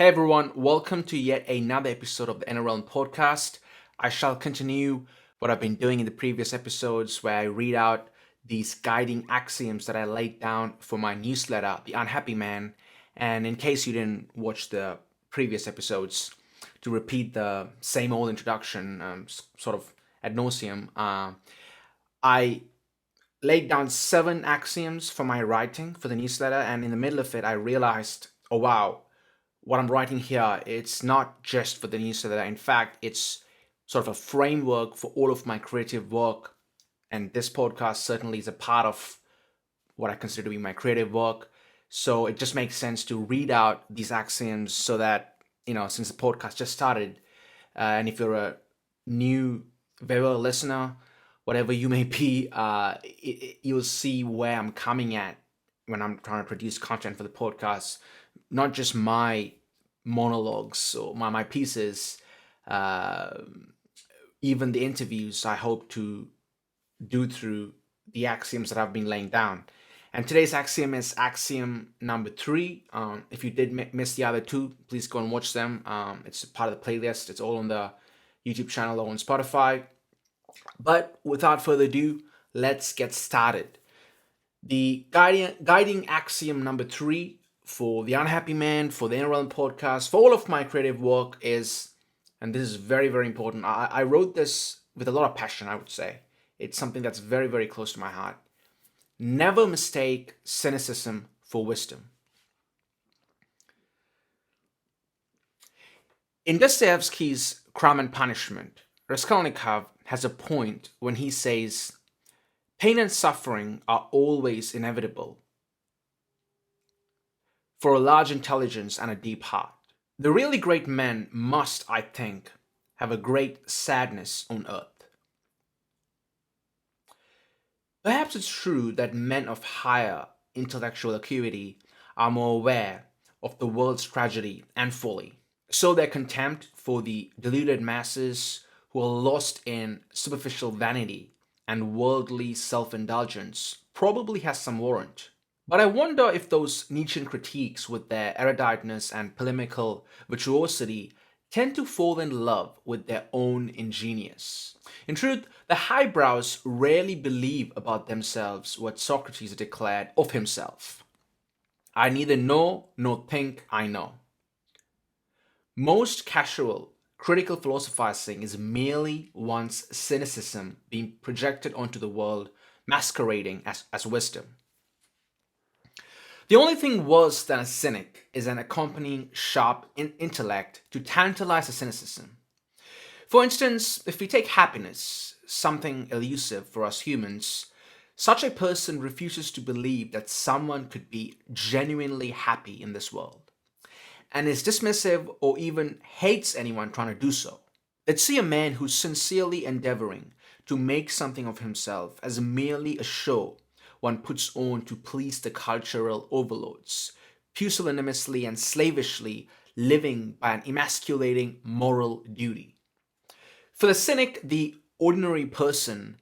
Hey everyone, welcome to yet another episode of the Inner Realm podcast. I shall continue what I've been doing in the previous episodes where I read out these guiding axioms that I laid down for my newsletter, The Unhappy Man. And in case you didn't watch the previous episodes, to repeat the same old introduction, sort of ad nauseum, I laid down 7 axioms for my writing for the newsletter, and in the middle of it, I realized, oh wow, what I'm writing here, it's not just for the newsletter. In fact, it's sort of a framework for all of my creative work. And this podcast certainly is a part of what I consider to be my creative work. So it just makes sense to read out these axioms so that, since the podcast just started, and if you're a new, visual listener, whatever you may be, you'll see where I'm coming at when I'm trying to produce content for the podcast. Not just my monologues or my pieces, even the interviews I hope to do through the axioms that I've been laying down. And today's axiom is axiom number 3. If you did miss the other 2, please go and watch them. It's part of the playlist. It's all on the YouTube channel or on Spotify. But without further ado, let's get started. The guiding axiom number 3 for The Unhappy Man, for the Inner Realm podcast, for all of my creative work is, and this is very, very important. I wrote this with a lot of passion, I would say. It's something that's very, very close to my heart. Never mistake cynicism for wisdom. In Dostoevsky's Crime and Punishment, Raskolnikov has a point when he says, pain and suffering are always inevitable for a large intelligence and a deep heart. The really great men must, I think, have a great sadness on earth. Perhaps it's true that men of higher intellectual acuity are more aware of the world's tragedy and folly. So their contempt for the deluded masses who are lost in superficial vanity and worldly self-indulgence probably has some warrant. But I wonder if those Nietzschean critiques with their eruditeness and polemical virtuosity tend to fall in love with their own ingenious. In truth, the highbrows rarely believe about themselves what Socrates declared of himself. I neither know nor think I know. Most casual, critical philosophizing is merely one's cynicism being projected onto the world, masquerading as wisdom. The only thing worse than a cynic is an accompanying sharp intellect to tantalize the cynicism. For instance, if we take happiness, something elusive for us humans, such a person refuses to believe that someone could be genuinely happy in this world, and is dismissive or even hates anyone trying to do so. Let's see a man who's sincerely endeavoring to make something of himself as merely a show one puts on to please the cultural overlords, pusillanimously and slavishly living by an emasculating moral duty. For the cynic, the ordinary person,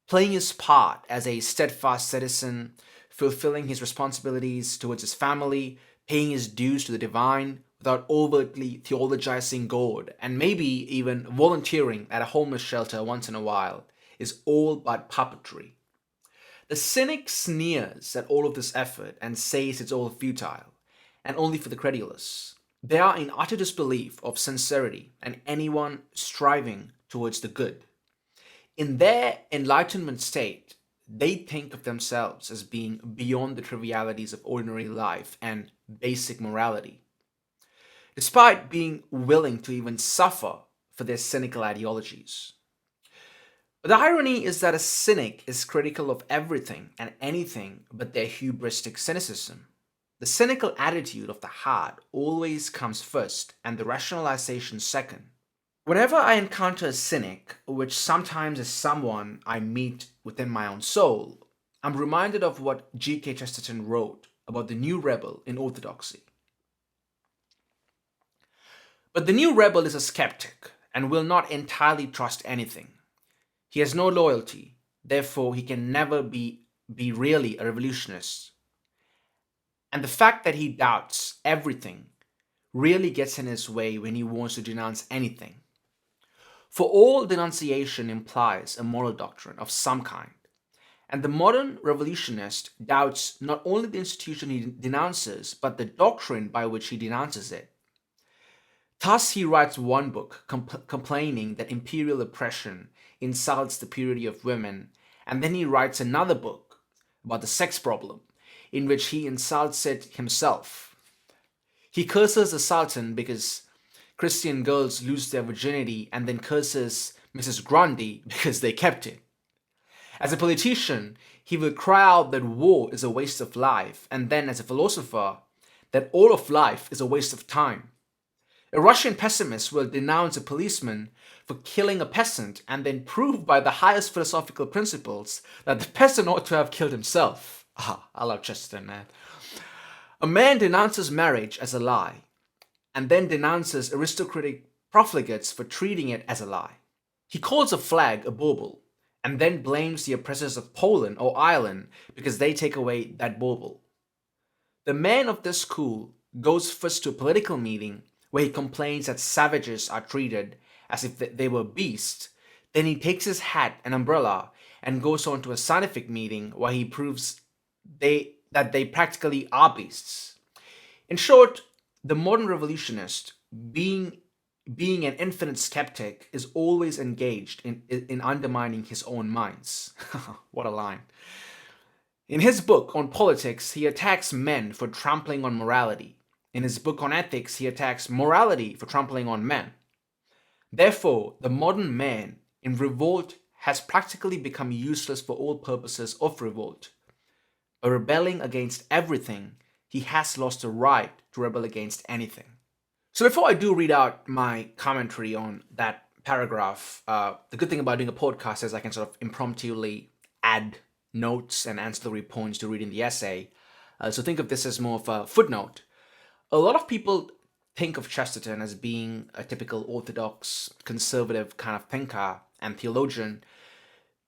playing his part as a steadfast citizen, fulfilling his responsibilities towards his family, paying his dues to the divine without overtly theologizing God, and maybe even volunteering at a homeless shelter once in a while, is all but puppetry. The cynic sneers at all of this effort and says it's all futile, and only for the credulous. They are in utter disbelief of sincerity and anyone striving towards the good. In their enlightenment state, they think of themselves as being beyond the trivialities of ordinary life and basic morality, despite being willing to even suffer for their cynical ideologies. But the irony is that a cynic is critical of everything and anything but their hubristic cynicism. The cynical attitude of the heart always comes first and the rationalization second. Whenever I encounter a cynic, which sometimes is someone I meet within my own soul, I'm reminded of what G.K. Chesterton wrote about the new rebel in orthodoxy. But the new rebel is a skeptic and will not entirely trust anything. He has no loyalty, therefore he can never be really a revolutionist. And the fact that he doubts everything really gets in his way when he wants to denounce anything. For all denunciation implies a moral doctrine of some kind, and the modern revolutionist doubts not only the institution he denounces, but the doctrine by which he denounces it. Thus, he writes one book complaining that imperial oppression insults the purity of women, and then he writes another book about the sex problem, in which he insults it himself. He curses the Sultan because Christian girls lose their virginity, and then curses Mrs. Grundy because they kept it. As a politician, he will cry out that war is a waste of life, and then as a philosopher, that all of life is a waste of time. A Russian pessimist will denounce a policeman for killing a peasant and then prove by the highest philosophical principles that the peasant ought to have killed himself. I love Chesterton, man. A man denounces marriage as a lie and then denounces aristocratic profligates for treating it as a lie. He calls a flag a bauble and then blames the oppressors of Poland or Ireland because they take away that bauble. The man of this school goes first to a political meeting where he complains that savages are treated as if they were beasts. Then he takes his hat and umbrella and goes on to a scientific meeting where he proves that they practically are beasts. In short, the modern revolutionist, being an infinite skeptic, is always engaged in undermining his own minds. What a line. In his book on politics, he attacks men for trampling on morality. In his book on ethics, he attacks morality for trampling on men. Therefore, the modern man in revolt has practically become useless for all purposes of revolt. By rebelling against everything, he has lost the right to rebel against anything. So before I do read out my commentary on that paragraph, the good thing about doing a podcast is I can sort of impromptuly add notes and ancillary points to reading the essay. So think of this as more of a footnote. A lot of people think of Chesterton as being a typical orthodox, conservative kind of thinker and theologian,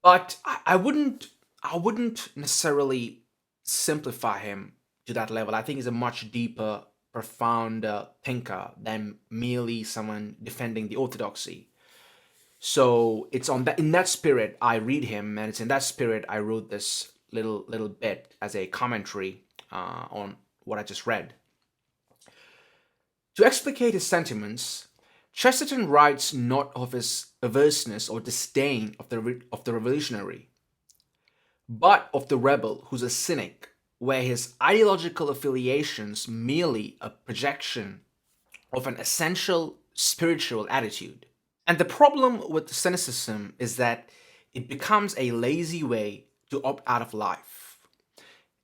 but I wouldn't necessarily simplify him to that level. I think he's a much deeper, profound thinker than merely someone defending the orthodoxy. So it's in that spirit I read him, and it's in that spirit I wrote this little bit as a commentary on what I just read. To explicate his sentiments, Chesterton writes not of his averseness or disdain of the revolutionary, but of the rebel who's a cynic, where his ideological affiliations merely a projection of an essential spiritual attitude. And the problem with cynicism is that it becomes a lazy way to opt out of life.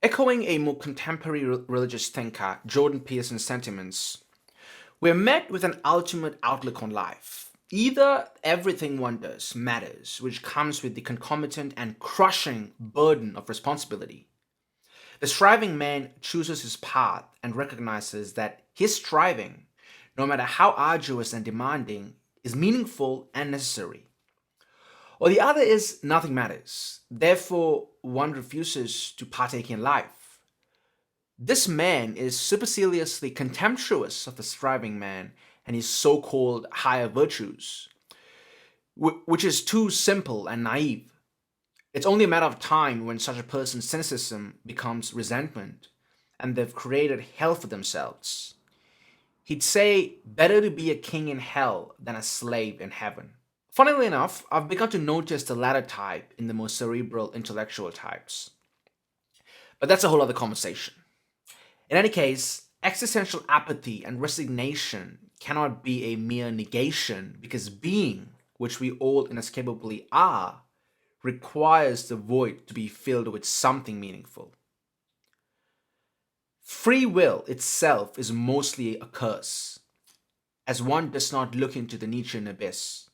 Echoing a more contemporary religious thinker, Jordan Peterson's sentiments, we're met with an ultimate outlook on life. Either everything one does matters, which comes with the concomitant and crushing burden of responsibility. The striving man chooses his path and recognizes that his striving, no matter how arduous and demanding, is meaningful and necessary. Or the other is nothing matters. Therefore, one refuses to partake in life. This man is superciliously contemptuous of the striving man and his so-called higher virtues, which is too simple and naive. It's only a matter of time when such a person's cynicism becomes resentment, and they've created hell for themselves. He'd say, better to be a king in hell than a slave in heaven. Funnily enough, I've begun to notice the latter type in the more cerebral intellectual types. But that's a whole other conversation. In any case, existential apathy and resignation cannot be a mere negation, because being, which we all inescapably are, requires the void to be filled with something meaningful. Free will itself is mostly a curse, as one does not look into the Nietzschean abyss.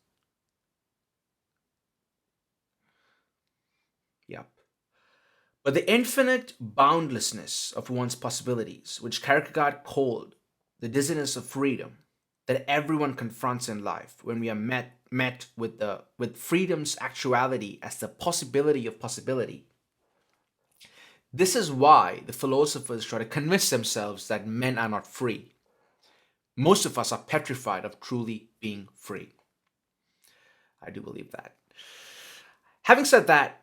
Yep. But the infinite boundlessness of one's possibilities, which Kierkegaard called the dizziness of freedom, that everyone confronts in life when we are met with freedom's actuality as the possibility of possibility. This is why the philosophers try to convince themselves that men are not free. Most of us are petrified of truly being free. I do believe that. Having said that,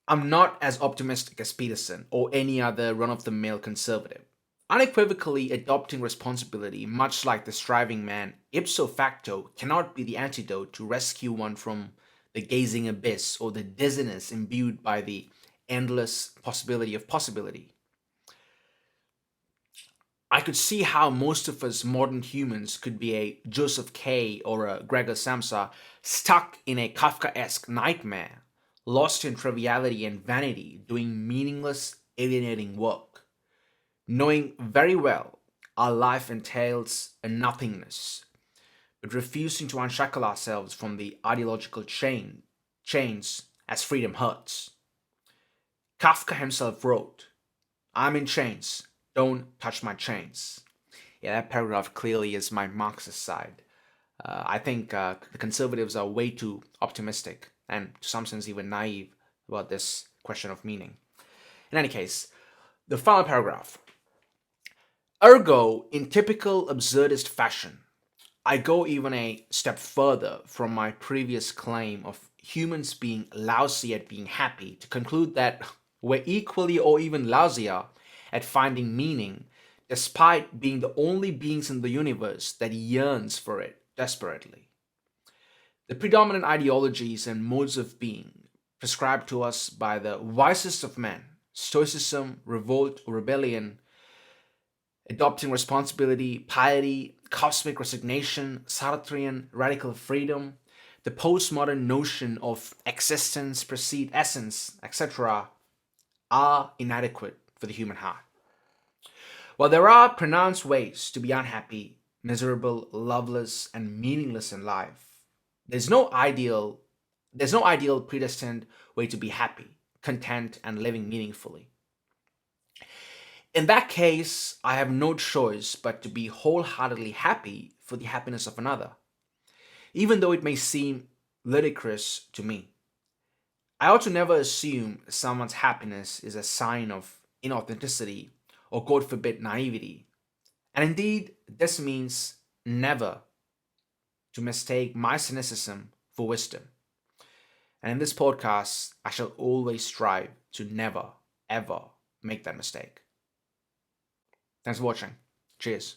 I'm not as optimistic as Peterson or any other run of the mill conservative. Unequivocally adopting responsibility, much like the striving man, ipso facto cannot be the antidote to rescue one from the gazing abyss or the dizziness imbued by the endless possibility of possibility. I could see how most of us modern humans could be a Joseph K. or a Gregor Samsa stuck in a Kafkaesque nightmare, lost in triviality and vanity, doing meaningless, alienating work, knowing very well our life entails a nothingness, but refusing to unshackle ourselves from the ideological chains as freedom hurts. Kafka himself wrote, "I'm in chains, don't touch my chains." Yeah, that paragraph clearly is my Marxist side. I think the conservatives are way too optimistic and, to some sense, even naive about this question of meaning. In any case, the final paragraph. Ergo, in typical absurdist fashion, I go even a step further from my previous claim of humans being lousy at being happy to conclude that we're equally or even lousier at finding meaning, despite being the only beings in the universe that yearns for it desperately. The predominant ideologies and modes of being prescribed to us by the wisest of men, stoicism, revolt, or rebellion, adopting responsibility, piety, cosmic resignation, Sartrean radical freedom, the postmodern notion of existence precede essence, etc., are inadequate for the human heart. While there are pronounced ways to be unhappy, miserable, loveless, and meaningless in life, there's no ideal there's no ideal predestined way to be happy, content, and living meaningfully. In that case, I have no choice but to be wholeheartedly happy for the happiness of another, even though it may seem ludicrous to me. I ought to never assume someone's happiness is a sign of inauthenticity or, God forbid, naivety. And indeed, this means never to mistake my cynicism for wisdom. And in this podcast, I shall always strive to never, ever make that mistake. Thanks for watching. Cheers.